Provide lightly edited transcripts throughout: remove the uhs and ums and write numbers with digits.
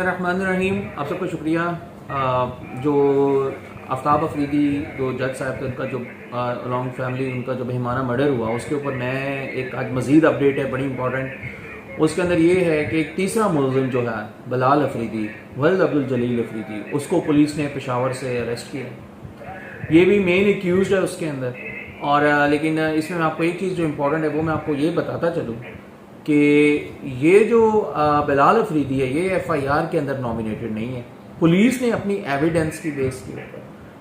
रहमान रहीम। आप सबका शुक्रिया। जो आफ्ताब अफरीदी जो जज साहब थे उनका जो अलॉन्ग फैमिली उनका जो बेहमाना मर्डर हुआ उसके ऊपर मैं एक आज मज़ीद अपडेट है बड़ी इंपॉर्टेंट। उसके अंदर ये है कि एक तीसरा मुलजिम जो है बिलाल अफरीदी वल्द अब्दुल जलील अफरीदी उसको पुलिस ने पेशावर से अरेस्ट किया। ये भी मेन एक्यूज है उसके अंदर। और लेकिन इसमें मैं आपको एक चीज़ जो इम्पोर्टेंट है वो मैं आपको ये बताता चलूँ कि ये जो बिलाल अफरीदी है ये एफआईआर के अंदर नॉमिनेटेड नहीं है। पुलिस ने अपनी एविडेंस की बेस के ऊपर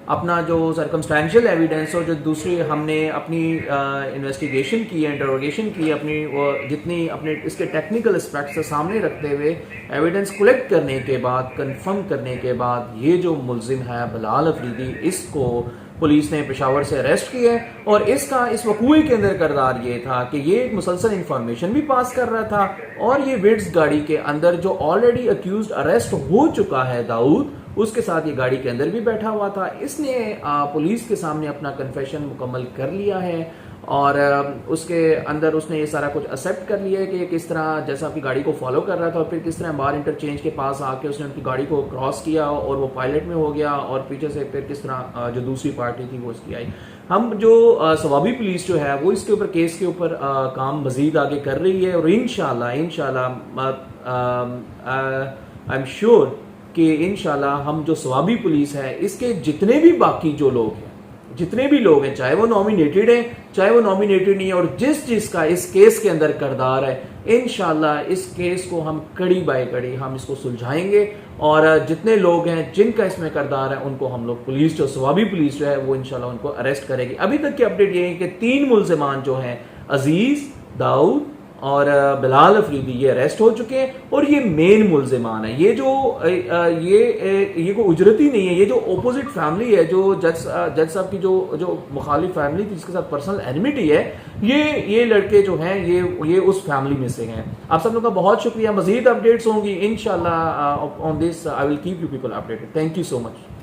अपना जो सर्कमस्टेंशियल एविडेंस और जो दूसरी हमने अपनी इन्वेस्टिगेशन की है, इंटरोगेशन की, अपनी वो जितनी अपने इसके टेक्निकल एस्पेक्ट्स से सामने रखते हुए एविडेंस कलेक्ट करने के बाद, कंफर्म करने के बाद ये जो मुलजिम है बिलाल अफरीदी इसको पुलिस ने पेशावर से अरेस्ट किया है। और इसका इस वकूए के अंदर किरदार ये था कि ये एक मुसलसल इंफॉर्मेशन भी पास कर रहा था और ये विड्स गाड़ी के अंदर जो ऑलरेडी अक्यूज्ड अरेस्ट हो चुका है दाऊद उसके साथ ये गाड़ी के अंदर भी बैठा हुआ था। इसने पुलिस के सामने अपना कन्फेशन मुकम्मल कर लिया है और उसके अंदर उसने ये सारा कुछ एक्सेप्ट कर लिया है कि किस तरह जैसा आपकी गाड़ी को फॉलो कर रहा था और फिर किस तरह बार इंटरचेंज के पास आके उसने उनकी गाड़ी को क्रॉस किया और वो पायलट में हो गया और पीछे से फिर किस तरह जो दूसरी पार्टी थी वो उसकी आई। हम जो सवाबी पुलिस जो है वो इसके ऊपर केस के ऊपर काम मजीद आगे कर रही है और इंशाल्लाह आई एम श्योर कि इंशाल्लाह हम जो सवाबी पुलिस है इसके जितने भी बाकी जो लोग हैं, जितने भी लोग हैं, चाहे वो नॉमिनेटेड है चाहे वो नॉमिनेटेड नहीं है और जिसका इस केस के अंदर किरदार है, इंशाल्लाह इस केस को हम कड़ी बाय कड़ी हम इसको सुलझाएंगे और जितने लोग हैं जिनका इसमें किरदार है उनको हम लोग पुलिस जो सवाबी पुलिस जो है वो इंशाल्लाह उनको अरेस्ट करेगी। अभी तक की अपडेट ये है कि 3 मुलजिमान जो हैं अजीज, दाऊद और बिलाल अफरीदी ये अरेस्ट हो चुके हैं और ये मेन मुलजिमान है। ये जो ये कोई उजरती नहीं है, ये जो ओपोजिट फैमिली है, जो जज साहब की जो मुखालिफ फैमिली थी जिसके साथ पर्सनल एनिमिटी है, ये लड़के जो हैं ये उस फैमिली में से हैं। आप सब लोग का बहुत शुक्रिया। मजीद अपडेट्स होंगी इंशाल्लाह on this I will keep you people updated. Thank you so much.